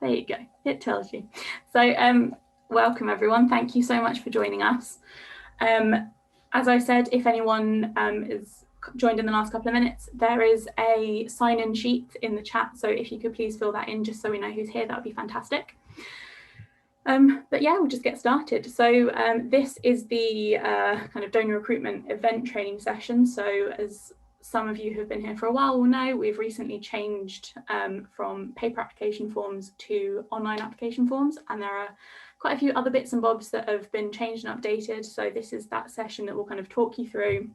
There you go, it tells you. So welcome everyone, thank you so much for joining us. As I said, if anyone is joined in the last couple of minutes, there is a sign-in sheet in the chat, so if you could please fill that in just so we know who's here, that would be fantastic. But yeah, we'll just get started. So this is the kind of donor recruitment event training session. So as some of you who have been here for a while will know, we've recently changed from paper application forms to online application forms, and there are quite a few other bits and bobs that have been changed and updated. So this is that session that will kind of talk you through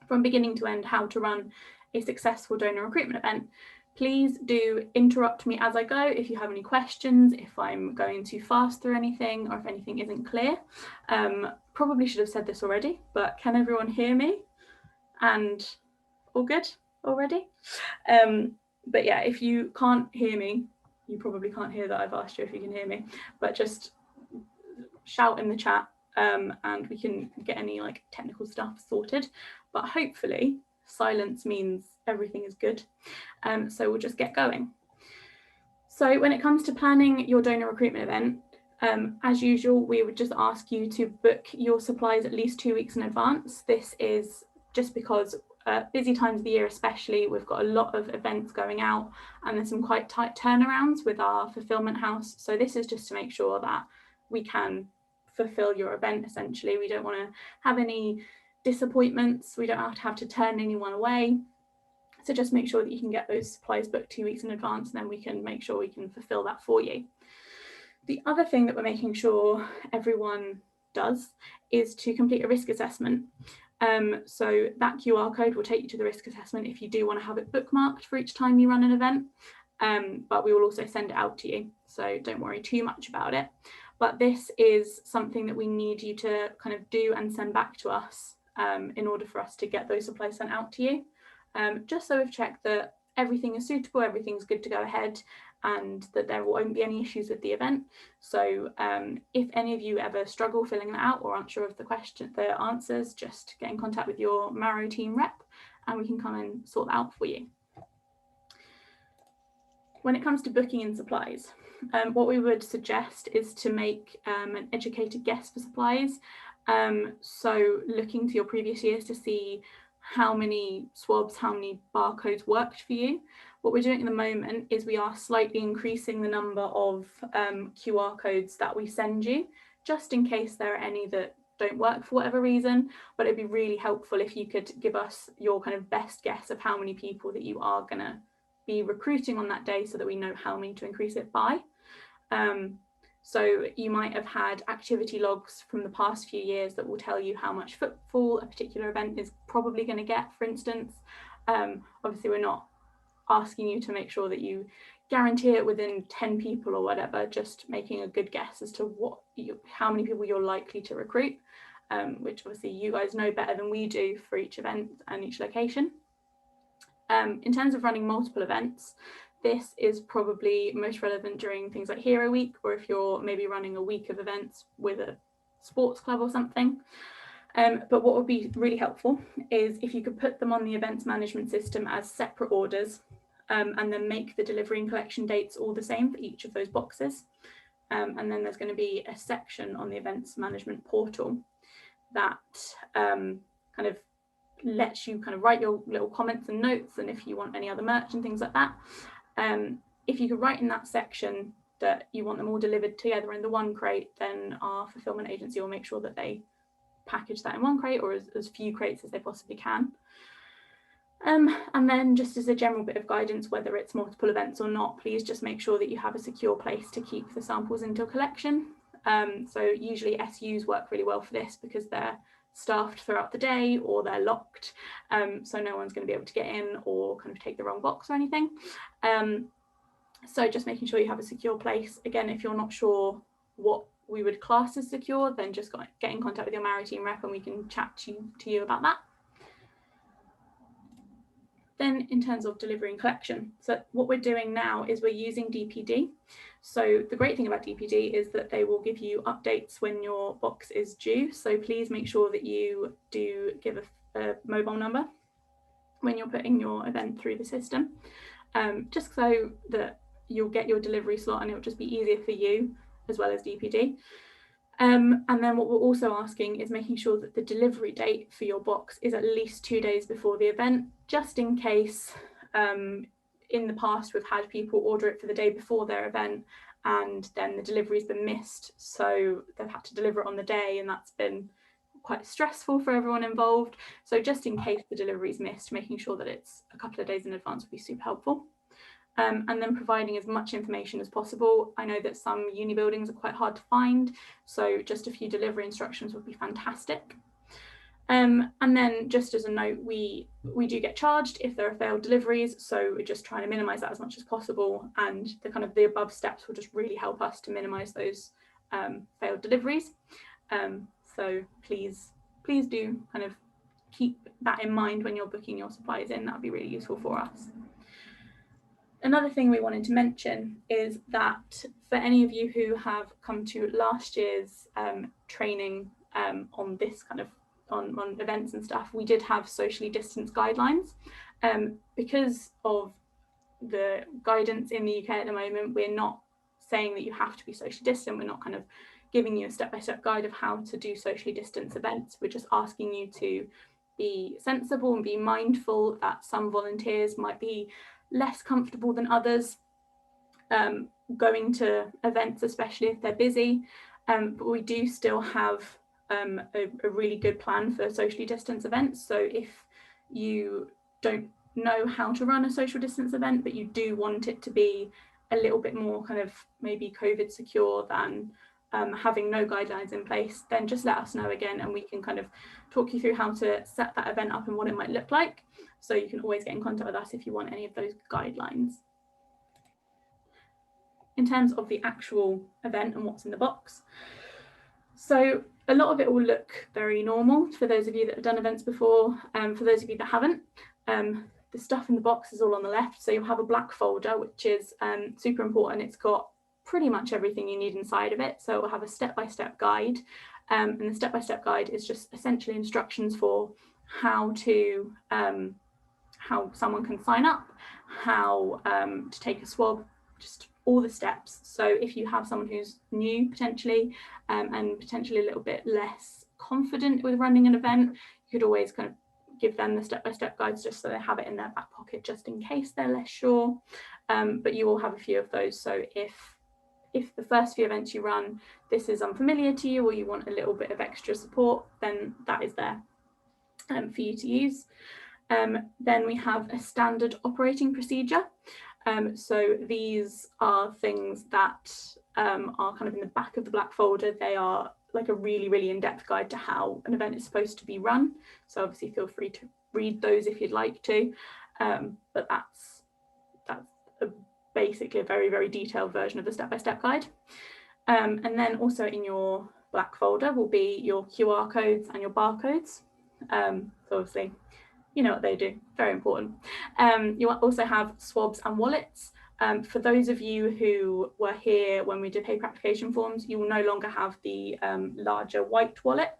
from beginning to end how to run a successful donor recruitment event. Please do interrupt me as I go if you have any questions, if I'm going too fast through anything, or if anything isn't clear. Probably should have said this already, but can everyone hear me? And all good already? But yeah, if you can't hear me, you probably can't hear that I've asked you if you can hear me, but just shout in the chat and we can get any like technical stuff sorted. But hopefully silence means everything is good. So we'll just get going. So when it comes to planning your donor recruitment event, as usual, we would just ask you to book your supplies at least 2 weeks in advance. This is just because busy times of the year especially, we've got a lot of events going out and there's some quite tight turnarounds with our fulfillment house. So this is just to make sure that we can fulfill your event essentially. We don't want to have any disappointments. We don't have to turn anyone away. So just make sure that you can get those supplies booked 2 weeks in advance, and then we can make sure we can fulfill that for you. The other thing that we're making sure everyone does is to complete a risk assessment. So that QR code will take you to the risk assessment if you do want to have it bookmarked for each time you run an event, but we will also send it out to you. So don't worry too much about it. But this is something that we need you to kind of do and send back to us in order for us to get those supplies sent out to you. Just so we've checked that everything is suitable, everything's good to go ahead, and that there won't be any issues with the event. So if any of you ever struggle filling that out or aren't sure of the answers, just get in contact with your Marrow team rep and we can come and sort that out for you. When it comes to booking in supplies, what we would suggest is to make an educated guess for supplies. So looking to your previous years to see how many swabs, how many barcodes worked for you. What we're doing at the moment is we are slightly increasing the number of QR codes that we send you, just in case there are any that don't work for whatever reason, but it'd be really helpful if you could give us your kind of best guess of how many people that you are going to be recruiting on that day so that we know how many to increase it by. So you might have had activity logs from the past few years that will tell you how much footfall a particular event is probably going to get, for instance. Obviously, we're not asking you to make sure that you guarantee it within 10 people or whatever, just making a good guess as to how many people you're likely to recruit, which obviously you guys know better than we do for each event and each location. In terms of running multiple events, this is probably most relevant during things like Hero Week, or if you're maybe running a week of events with a sports club or something. But what would be really helpful is if you could put them on the events management system as separate orders, and then make the delivery and collection dates all the same for each of those boxes. And then there's going to be a section on the events management portal that kind of lets you kind of write your little comments and notes, and if you want any other merch and things like that. If you could write in that section that you want them all delivered together in the one crate, then our fulfillment agency will make sure that they package that in one crate or as few crates as they possibly can. And then just as a general bit of guidance, whether it's multiple events or not, please just make sure that you have a secure place to keep the samples until collection. So usually SUs work really well for this because they're staffed throughout the day or they're locked, so no one's going to be able to get in or kind of take the wrong box or anything. So just making sure you have a secure place. Again, if you're not sure what we would class as secure, then just get in contact with your Marrow team rep and we can chat to you about that. Then in terms of delivery and collection, so what we're doing now is we're using DPD. So the great thing about DPD is that they will give you updates when your box is due. So please make sure that you do give a mobile number when you're putting your event through the system, just so that you'll get your delivery slot and it'll just be easier for you as well as DPD. And then what we're also asking is making sure that the delivery date for your box is at least 2 days before the event, just in case in the past we've had people order it for the day before their event and then the delivery's been missed. So they've had to deliver it on the day, and that's been quite stressful for everyone involved. So just in case the delivery's missed, making sure that it's a couple of days in advance would be super helpful. And then providing as much information as possible. I know that some uni buildings are quite hard to find, so just a few delivery instructions would be fantastic. And then just as a note, we do get charged if there are failed deliveries, so we're just trying to minimise that as much as possible, and the above steps will just really help us to minimise those failed deliveries. So please do kind of keep that in mind when you're booking your supplies in. That would be really useful for us. Another thing we wanted to mention is that for any of you who have come to last year's training on this kind of on events and stuff, we did have socially distanced guidelines. Because of the guidance in the UK at the moment, we're not saying that you have to be socially distant. We're not kind of giving you a step-by-step guide of how to do socially distanced events. We're just asking you to be sensible and be mindful that some volunteers might be less comfortable than others going to events, especially if they're busy. But we do still have a really good plan for socially distanced events. So if you don't know how to run a social distance event, but you do want it to be a little bit more kind of maybe COVID secure than having no guidelines in place, then just let us know again, and we can kind of talk you through how to set that event up and what it might look like. So you can always get in contact with us if you want any of those guidelines. In terms of the actual event and what's in the box, so a lot of it will look very normal for those of you that have done events before. For those of you that haven't, the stuff in the box is all on the left. So you'll have a black folder, which is super important. It's got pretty much everything you need inside of it. So it will have a step-by-step guide. And the step-by-step guide is just essentially instructions for how someone can sign up, how to take a swab, just all the steps. So if you have someone who's new potentially and potentially a little bit less confident with running an event, you could always kind of give them the step-by-step guides just so they have it in their back pocket just in case they're less sure. But you will have a few of those. So if the first few events you run, this is unfamiliar to you or you want a little bit of extra support, then that is there for you to use. Then we have a standard operating procedure. So these are things that are kind of in the back of the black folder. They are like a really, really in-depth guide to how an event is supposed to be run. So obviously feel free to read those if you'd like to, but that's basically a very, very detailed version of the step-by-step guide. And then also in your black folder will be your QR codes and your barcodes. So obviously, you know what they do, very important. You also have swabs and wallets. For those of you who were here when we did paper application forms, you will no longer have the larger white wallet,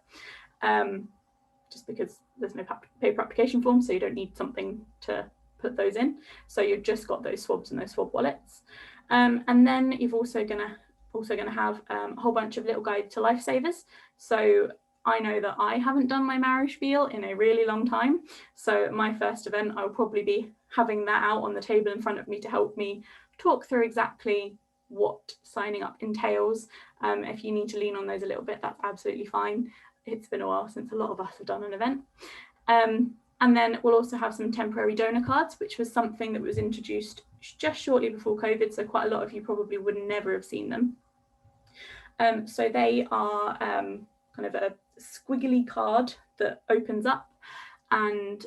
just because there's no paper application form, so you don't need something to put those in. So you've just got those swabs and those swab wallets. And then you've also gonna have a whole bunch of little guide to lifesavers. So I know that I haven't done my marriage spiel in a really long time. So my first event, I'll probably be having that out on the table in front of me to help me talk through exactly what signing up entails. If you need to lean on those a little bit, that's absolutely fine. It's been a while since a lot of us have done an event. And then we'll also have some temporary donor cards, which was something that was introduced just shortly before COVID. So quite a lot of you probably would never have seen them. So they are kind of a squiggly card that opens up, and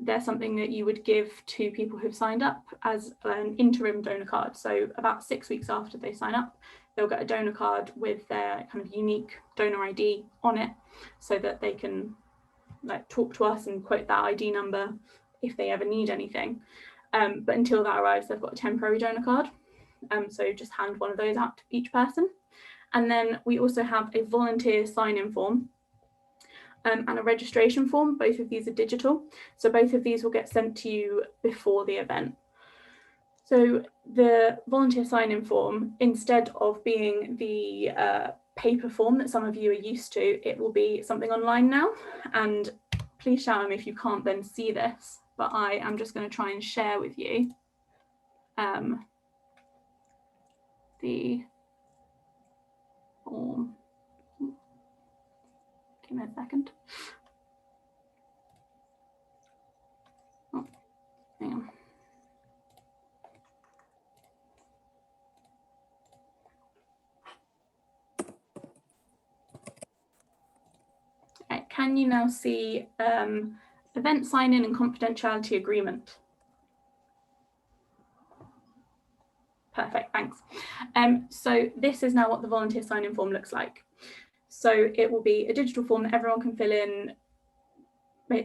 they're something that you would give to people who've signed up as an interim donor card. So about 6 weeks after they sign up, they'll get a donor card with their kind of unique donor ID on it, so that they can like talk to us and quote that ID number if they ever need anything. But until that arrives, they've got a temporary donor card. So just hand one of those out to each person. And then we also have a volunteer sign-in form and a registration form. Both of these are digital. So both of these will get sent to you before the event. So the volunteer sign-in form, instead of being the paper form that some of you are used to, it will be something online now. And please shout at me if you can't then see this, but I am just going to try and share with you the form. Give me a second. Oh, hang on. Okay, can you now see event sign-in and confidentiality agreement? Perfect, thanks. So this is now what the volunteer sign-in form looks like. So it will be a digital form that everyone can fill in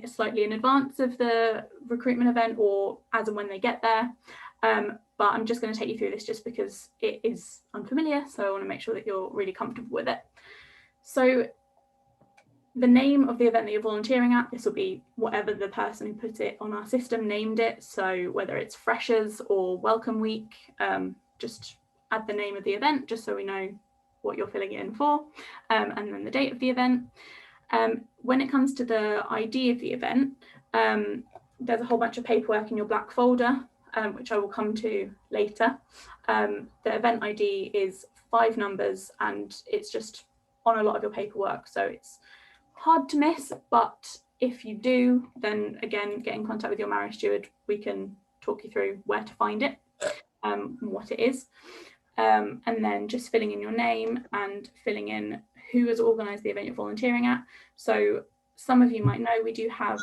slightly in advance of the recruitment event or as and when they get there. But I'm just going to take you through this just because it is unfamiliar, so I want to make sure that you're really comfortable with it. So the name of the event that you're volunteering at, this will be whatever the person who put it on our system named it. So whether it's Freshers or Welcome Week, just add the name of the event just so we know what you're filling it in for, and then the date of the event. When it comes to the ID of the event, there's a whole bunch of paperwork in your black folder, which I will come to later. The event ID is 5 numbers and it's just on a lot of your paperwork, so it's hard to miss, but if you do, then again, get in contact with your marriage steward. We can talk you through where to find it, and what it is. And then just filling in your name and filling in who has organised the event you're volunteering at. So some of you might know we do have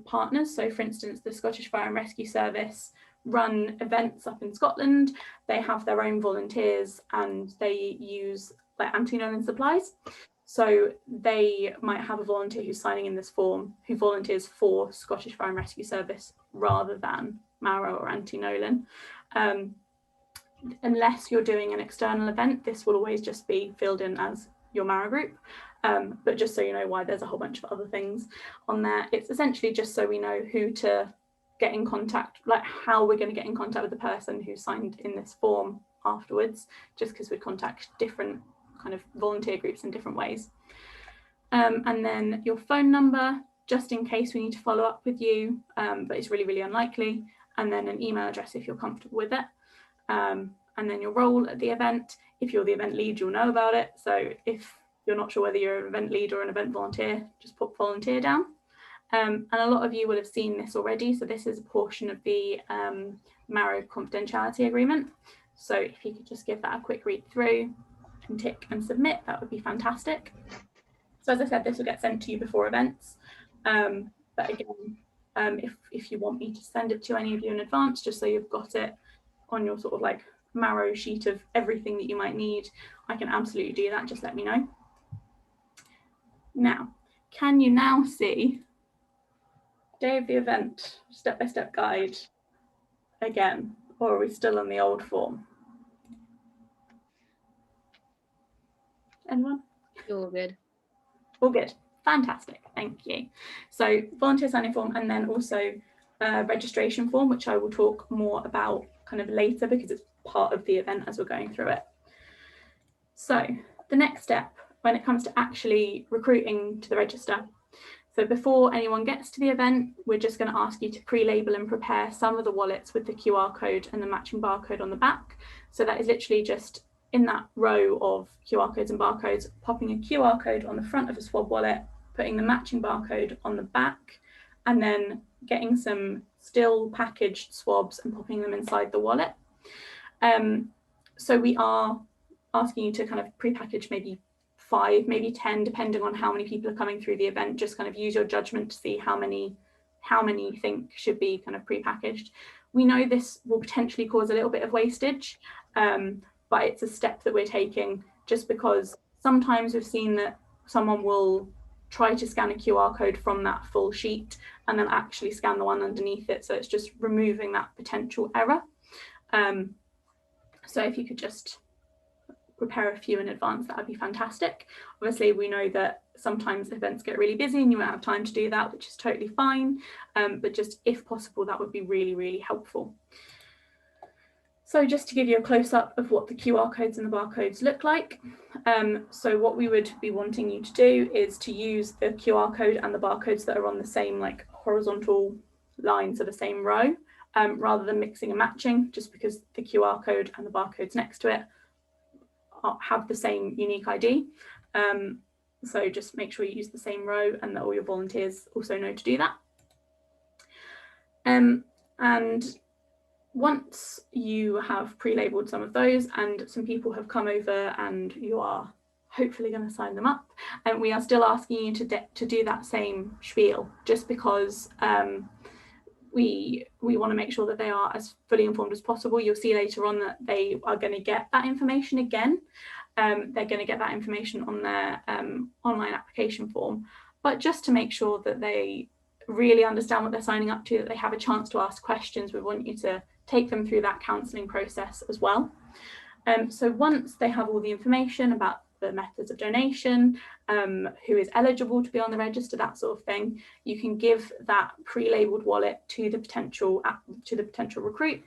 partners. So for instance, the Scottish Fire and Rescue Service run events up in Scotland. They have their own volunteers and they use like anti-nolan supplies. So they might have a volunteer who's signing in this form who volunteers for Scottish Fire and Rescue Service rather than Marrow or anti-nolan. Unless you're doing an external event, this will always just be filled in as your Marrow group. But just so you know why there's a whole bunch of other things on there, it's essentially just so we know who to get in contact, like how we're going to get in contact with the person who signed in this form afterwards, just because we contact different kind of volunteer groups in different ways. And then your phone number, just in case we need to follow up with you, but it's really, really unlikely. And then an email address if you're comfortable with it. And then your role at the event. If you're the event lead, you'll know about it. So if you're not sure whether you're an event lead or an event volunteer, just put volunteer down. And a lot of you will have seen this already. So this is a portion of the Marrow confidentiality agreement. So if you could just give that a quick read through and tick and submit, that would be fantastic. So as I said, this will get sent to you before events. But again, if you want me to send it to any of you in advance, just so you've got it on your sort of like Marrow sheet of everything that you might need, I can absolutely do that. Just let me know. Now, can you now see day of the event, step-by-step guide again, or are we still on the old form? Anyone? All good. All good. Fantastic. Thank you. So volunteer sign-in form, and then also registration form, which I will talk more about kind of later because it's part of the event as we're going through it. So the next step when it comes to actually recruiting to the register. So before anyone gets to the event, we're just going to ask you to pre-label and prepare some of the wallets with the QR code and the matching barcode on the back. So that is literally just in that row of QR codes and barcodes, popping a QR code on the front of a swab wallet, putting the matching barcode on the back, and then getting some still packaged swabs and popping them inside the wallet. So we are asking you to kind of pre-package maybe 5, maybe 10, depending on how many people are coming through the event. Just kind of use your judgment to see how many you think should be kind of pre-packaged. We know this will potentially cause a little bit of wastage, but it's a step that we're taking just because sometimes we've seen that someone will try to scan a QR code from that full sheet and then actually scan the one underneath it. So it's just removing that potential error. So if you could just prepare a few in advance, that would be fantastic. Obviously, we know that sometimes events get really busy and you won't have time to do that, which is totally fine. But just if possible, that would be really, really helpful. So just to give you a close-up of what the QR codes and the barcodes look like. So what we would be wanting you to do is to use the QR code and the barcodes that are on the same like horizontal lines of the same row, rather than mixing and matching, just because the QR code and the barcodes next to it have the same unique ID. So just make sure you use the same row and that all your volunteers also know to do that. And once you have pre-labelled some of those and some people have come over and you are hopefully going to sign them up, and we are still asking you to do that same spiel, just because we want to make sure that they are as fully informed as possible. You'll see later on that they are going to get that information again. They're going to get that information on their online application form, but just to make sure that they really understand what they're signing up to, that they have a chance to ask questions, we want you to take them through that counselling process as well. So once they have all the information about the methods of donation, who is eligible to be on the register, that sort of thing, you can give that pre-labelled wallet to the potential recruit.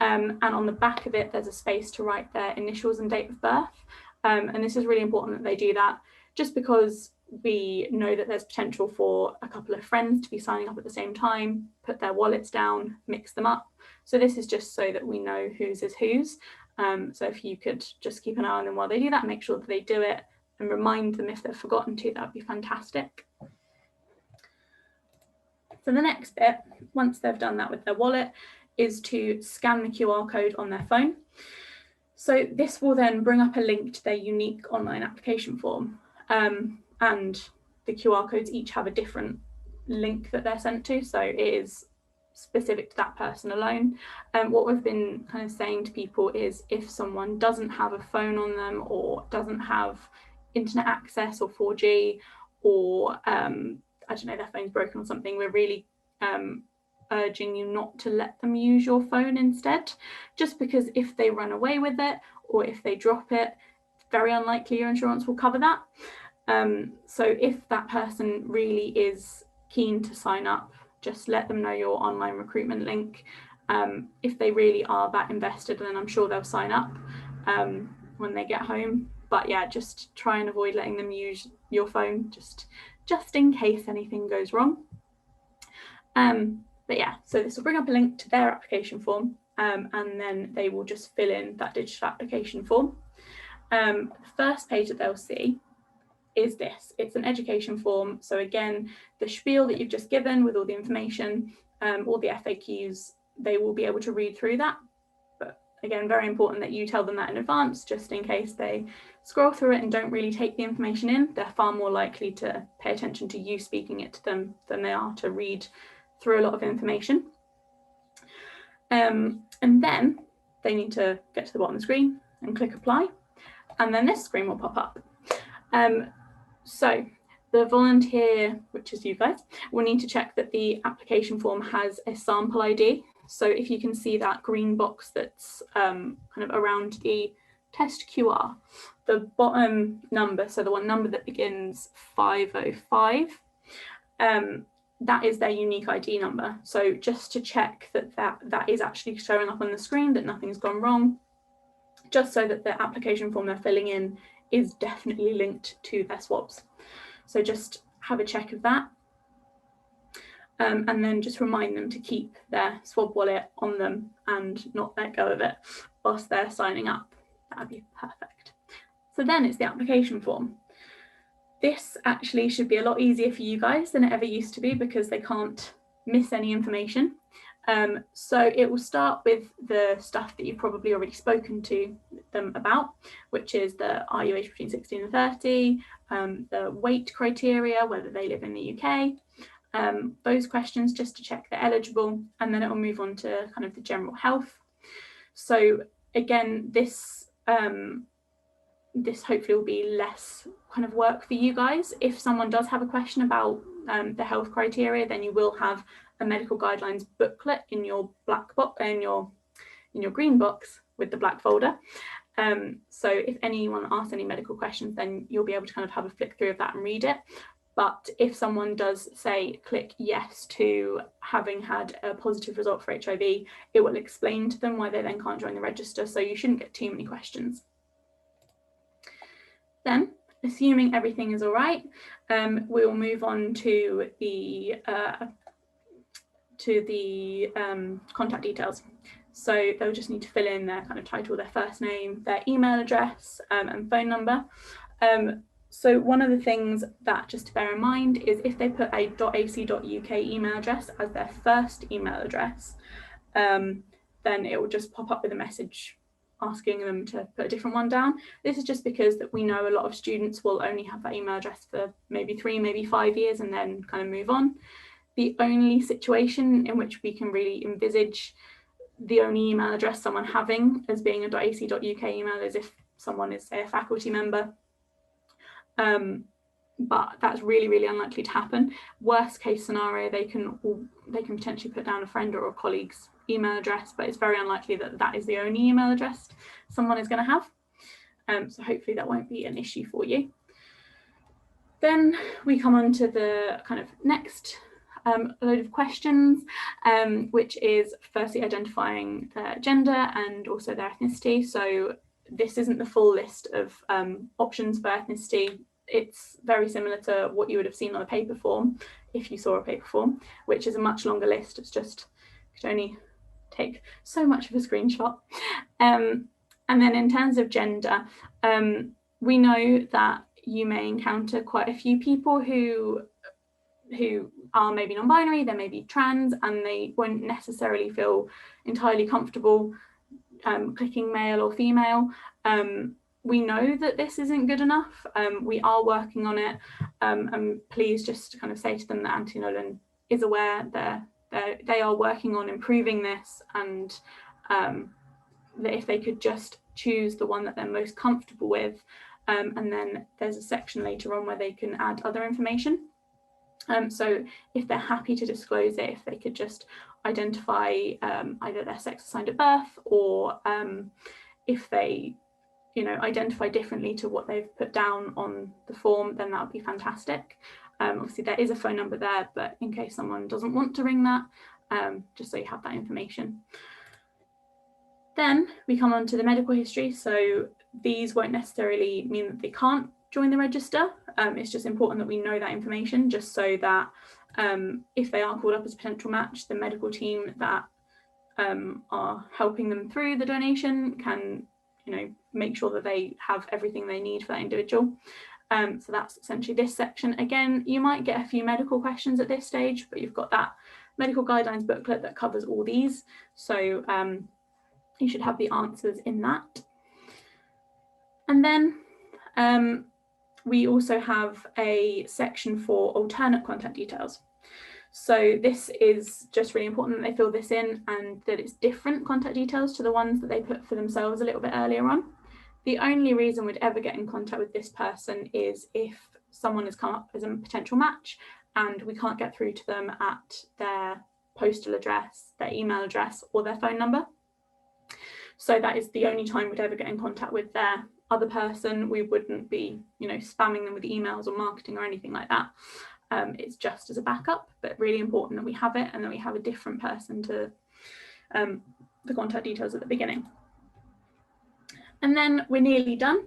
And on the back of it, there's a space to write their initials and date of birth. And this is really important that they do that, just because we know that there's potential for a couple of friends to be signing up at the same time, put their wallets down, mix them up. So this is just so that we know whose is whose. So if you could just keep an eye on them while they do that, make sure that they do it and remind them if they've forgotten to, that would be fantastic. So the next bit, once they've done that with their wallet, is to scan the QR code on their phone. So this will then bring up a link to their unique online application form. And the QR codes each have a different link that they're sent to, so it is specific to that person alone. What we've been kind of saying to people is, if someone doesn't have a phone on them or doesn't have internet access or 4G, or I don't know, their phone's broken or something, we're really urging you not to let them use your phone instead, just because if they run away with it or if they drop it, it's very unlikely your insurance will cover that. So if that person really is keen to sign up, just let them know your online recruitment link. If they really are that invested, then I'm sure they'll sign up when they get home. But yeah, just try and avoid letting them use your phone, just in case anything goes wrong. But yeah, so this will bring up a link to their application form, and then they will just fill in that digital application form. The first page that they'll see is this. It's an education form. So again, the spiel that you've just given with all the information, all the FAQs, they will be able to read through that. But again, very important that you tell them that in advance, just in case they scroll through it and don't really take the information in. They're far more likely to pay attention to you speaking it to them than they are to read through a lot of information. And then they need to get to the bottom of the screen and click apply. And then this screen will pop up. So the volunteer, which is you guys, will need to check that the application form has a sample ID. So if you can see that green box that's kind of around the test QR, the bottom number, so the one number that begins 505, that is their unique ID number. So just to check that is actually showing up on the screen, that nothing's gone wrong, just so that the application form they're filling in is definitely linked to their swabs. So just have a check of that. And then just remind them to keep their swab wallet on them and not let go of it whilst they're signing up. That would be perfect. So then it's the application form. This actually should be a lot easier for you guys than it ever used to be, because they can't miss any information. So it will start with the stuff that you've probably already spoken to them about, which is the are you aged between 16 and 30, the weight criteria, whether they live in the UK, those questions just to check they're eligible, and then it will move on to kind of the general health. So again, this hopefully will be less kind of work for you guys. If someone does have a question about the health criteria, then you will have a medical guidelines booklet in your black box, in your green box with the black folder. So if anyone asks any medical questions, then you'll be able to kind of have a flick through of that and read it. But if someone does say click yes to having had a positive result for HIV, it will explain to them why they then can't join the register. So you shouldn't get too many questions. Then, assuming everything is all right, we'll move on to the contact details. So they'll just need to fill in their kind of title, their first name, their email address, and phone number. So one of the things that just to bear in mind is if they put a .ac.uk email address as their first email address, then it will just pop up with a message asking them to put a different one down. This is just because that we know a lot of students will only have that email address for maybe 3, maybe 5 years and then kind of move on. The only situation in which we can really envisage the only email address someone having as being a .ac.uk email is if someone is, say, a faculty member. But that's really, really unlikely to happen. Worst case scenario, they can potentially put down a friend or a colleague's email address, but it's very unlikely that that is the only email address someone is going to have. So hopefully that won't be an issue for you. Then we come on to the kind of next load of questions, which is firstly identifying their gender and also their ethnicity. So this isn't the full list of options for ethnicity. It's very similar to what you would have seen on a paper form, if you saw a paper form, which is a much longer list. It's just, you could only take so much of a screenshot. And then in terms of gender, we know that you may encounter quite a few people who are maybe non-binary, they may be trans, and they won't necessarily feel entirely comfortable clicking male or female. We know that this isn't good enough. We are working on it, and please just kind of say to them that Anti-Nolan is aware they are working on improving this, and that if they could just choose the one that they're most comfortable with, and then there's a section later on where they can add other information. So if they're happy to disclose it, if they could just identify either their sex assigned at birth, or if they identify differently to what they've put down on the form, then that would be fantastic. Obviously there is a phone number there, but in case someone doesn't want to ring that, just so you have that information. Then we come on to the medical history. So these won't necessarily mean that they can't join the register. It's just important that we know that information, just so that if they are called up as a potential match, the medical team that are helping them through the donation can make sure that they have everything they need for that individual. So that's essentially this section. Again, you might get a few medical questions at this stage, but you've got that medical guidelines booklet that covers all these. So you should have the answers in that. And then we also have a section for alternate contact details. So this is just really important that they fill this in, and that it's different contact details to the ones that they put for themselves a little bit earlier on. The only reason we'd ever get in contact with this person is if someone has come up as a potential match and we can't get through to them at their postal address, their email address, or their phone number. So that is the only time we'd ever get in contact with their other person. We wouldn't be, spamming them with emails or marketing or anything like that. It's just as a backup, but really important that we have it and that we have a different person to the contact details at the beginning. And then we're nearly done.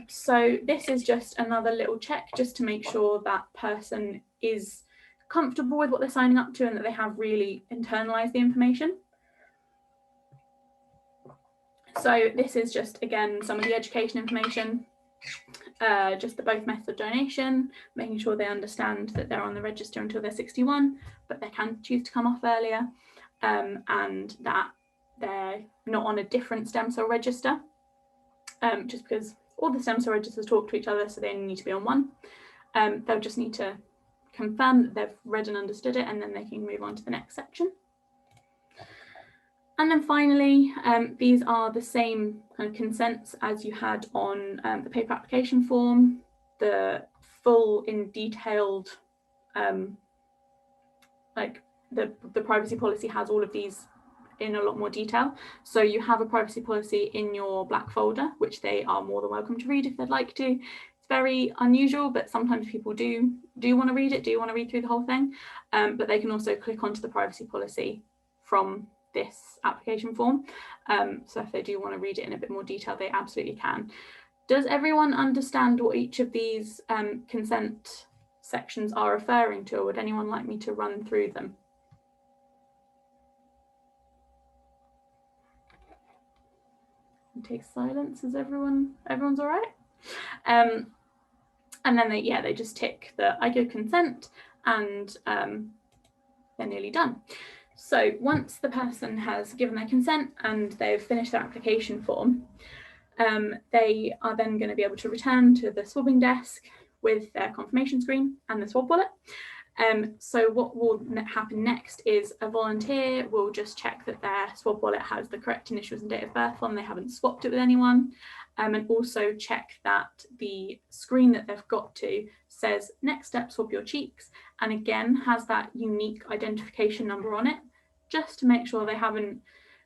So this is just another little check just to make sure that person is comfortable with what they're signing up to and that they have really internalized the information. So this is just, again, some of the education information, just the both methods of donation, making sure they understand that they're on the register until they're 61, but they can choose to come off earlier, and that they're not on a different stem cell register, just because all the stem cell registers talk to each other, so they only need to be on one. They'll just need to confirm that they've read and understood it, and then they can move on to the next section. And then finally, these are the same kind of consents as you had on the paper application form. The full in detailed, like the privacy policy has all of these in a lot more detail. So you have a privacy policy in your black folder, which they are more than welcome to read if they'd like to. It's very unusual, but sometimes people do want to read it, do want to read through the whole thing, but they can also click onto the privacy policy from this application form. So if they do want to read it in a bit more detail, they absolutely can. Does everyone understand what each of these consent sections are referring to, or would anyone like me to run through them? Take silence as everyone's all right. And then they just tick the I give consent, and they're nearly done. So once the person has given their consent and they've finished their application form, they are then going to be able to return to the swabbing desk with their confirmation screen and the swab wallet. So what will happen next is a volunteer will just check that their swab wallet has the correct initials and date of birth on, they haven't swapped it with anyone, and also check that the screen that they've got to says next step, swab your cheeks, and again has that unique identification number on it, just to make sure they haven't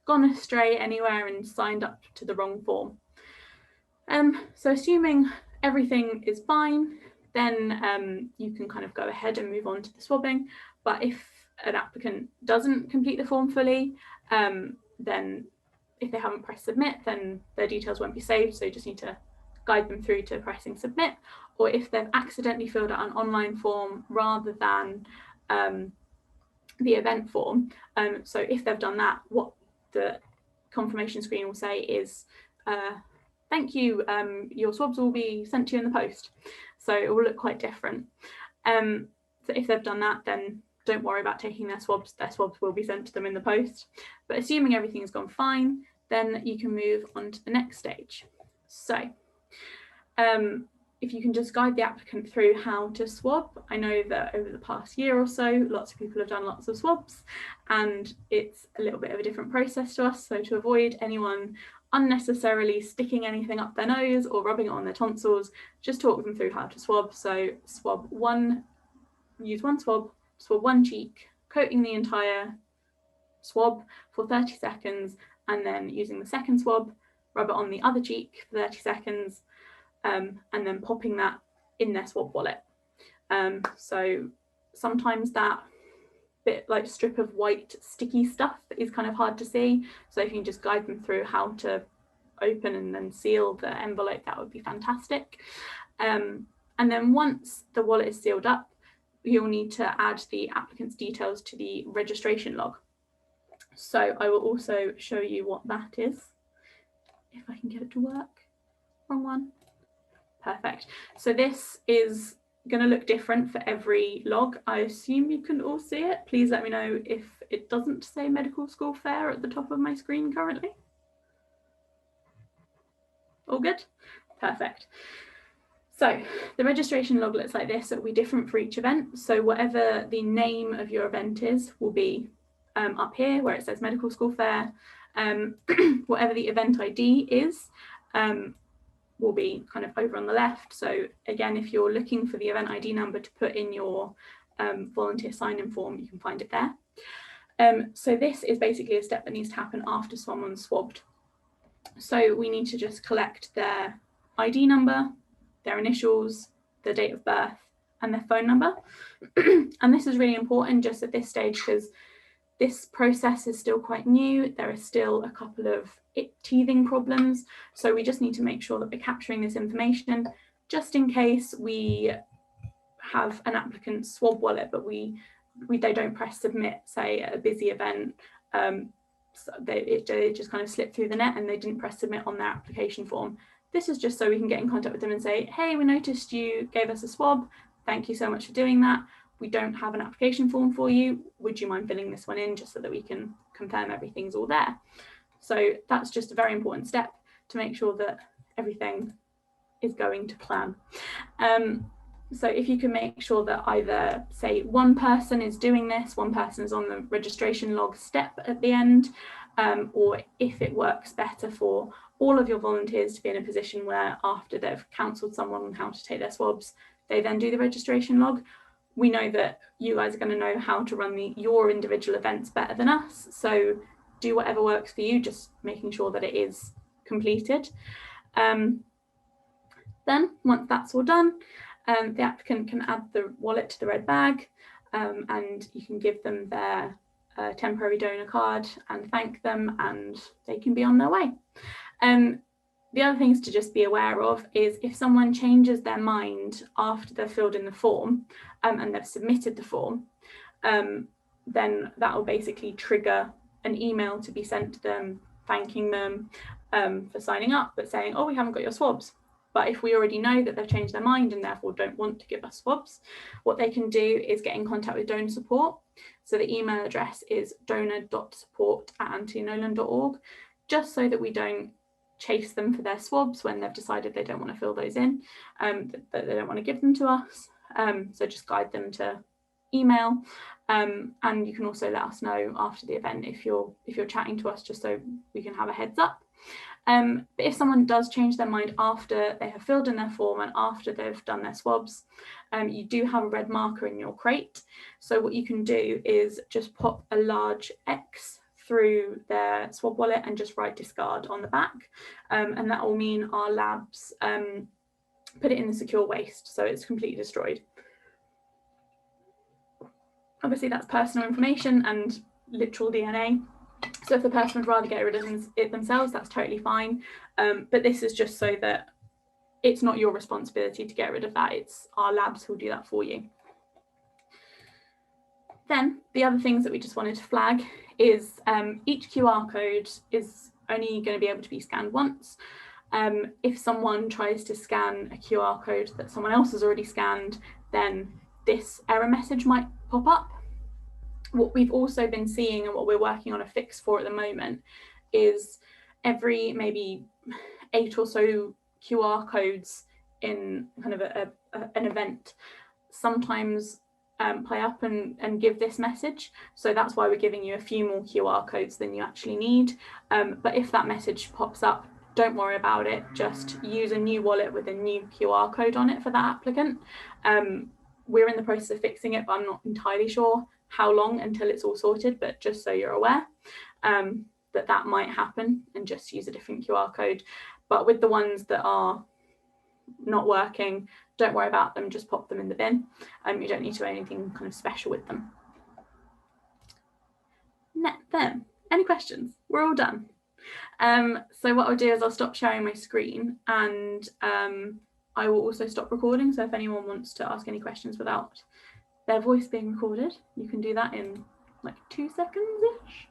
gone astray anywhere and signed up to the wrong form. So assuming everything is fine, then you can kind of go ahead and move on to the swabbing. But if an applicant doesn't complete the form fully, then if they haven't pressed submit, then their details won't be saved. So you just need to guide them through to pressing submit. Or if they've accidentally filled out an online form rather than the event form, so if they've done that, what the confirmation screen will say is, thank you, your swabs will be sent to you in the post. So it will look quite different. So if they've done that, then don't worry about taking their swabs will be sent to them in the post. But assuming everything has gone fine, then you can move on to the next stage. So if you can just guide the applicant through how to swab. I know that over the past year or so, lots of people have done lots of swabs, and it's a little bit of a different process to us. So to avoid anyone unnecessarily sticking anything up their nose or rubbing it on their tonsils, just talk them through how to swab. So use one swab, swab one cheek, coating the entire swab for 30 seconds, and then using the second swab, rub it on the other cheek for 30 seconds, and then popping that in their swab wallet. So sometimes that bit like strip of white sticky stuff is kind of hard to see. So if you can just guide them through how to open and then seal the envelope, that would be fantastic. And then once the wallet is sealed up, you'll need to add the applicant's details to the registration log. So I will also show you what that is, if I can get it to work. Wrong one. Perfect. So this is going to look different for every log. I assume you can all see it. Please let me know if it doesn't say medical school fair at the top of my screen currently. All good? Perfect. So the registration log looks like this. It will be different for each event. So whatever the name of your event is will be up here where it says medical school fair. Whatever the event ID is, will be kind of over on the left. So again, if you're looking for the event ID number to put in your volunteer sign-in form, you can find it there. So this is basically a step that needs to happen after someone's swabbed. So we need to just collect their ID number, their initials, their date of birth, and their phone number. And this is really important just at this stage because this process is still quite new. There are still a couple of teething problems. So we just need to make sure that we're capturing this information just in case we have an applicant's swab wallet, but they don't press submit, say at a busy event, so it just kind of slipped through the net and they didn't press submit on their application form. This is just so we can get in contact with them and say, hey, we noticed you gave us a swab. Thank you so much for doing that. We don't have an application form for you. Would you mind filling this one in just so that we can confirm everything's all there? So that's just a very important step to make sure that everything is going to plan. So if you can make sure that either, say, one person is doing this, one person is on the registration log step at the end, or if it works better for all of your volunteers to be in a position where after they've counselled someone on how to take their swabs, they then do the registration log. We know that you guys are going to know how to run your individual events better than us. So do whatever works for you, just making sure that it is completed. Then once that's all done, the applicant can add the wallet to the red bag, and you can give them their temporary donor card and thank them, and they can be on their way. The other things to just be aware of is if someone changes their mind after they've filled in the form and they've submitted the form, then that will basically trigger an email to be sent to them thanking them for signing up, but saying, oh, we haven't got your swabs. But if we already know that they've changed their mind and therefore don't want to give us swabs, what they can do is get in contact with donor support. So the email address is donor.support@anthonynolan.org, just so that we don't chase them for their swabs when they've decided they don't want to fill those in, that they don't want to give them to us. So just guide them to email, and you can also let us know after the event if you're chatting to us, just so we can have a heads up. But if someone does change their mind after they have filled in their form and after they've done their swabs, you do have a red marker in your crate. So what you can do is just pop a large X through their swab wallet and just write discard on the back, and that will mean our labs put it in the secure waste, so it's completely destroyed. Obviously that's personal information and literal DNA, so if the person would rather get rid of it themselves, that's totally fine, but this is just so that it's not your responsibility to get rid of that, it's our labs who'll do that for you. Then the other things that we just wanted to flag is each QR code is only going to be able to be scanned once. If someone tries to scan a QR code that someone else has already scanned, then this error message might pop up. What we've also been seeing and what we're working on a fix for at the moment is every maybe 8 or so QR codes in kind of an event sometimes play up and give this message. So that's why we're giving you a few more QR codes than you actually need. But if that message pops up, don't worry about it. Just use a new wallet with a new QR code on it for that applicant. We're in the process of fixing it, but I'm not entirely sure how long until it's all sorted, but just so you're aware that might happen, and just use a different QR code. But with the ones that are not working, don't worry about them, just pop them in the bin. You don't need to do anything kind of special with them. Then, any questions? We're all done. So what I'll do is I'll stop sharing my screen, and I will also stop recording. So if anyone wants to ask any questions without their voice being recorded, you can do that in like 2 seconds-ish.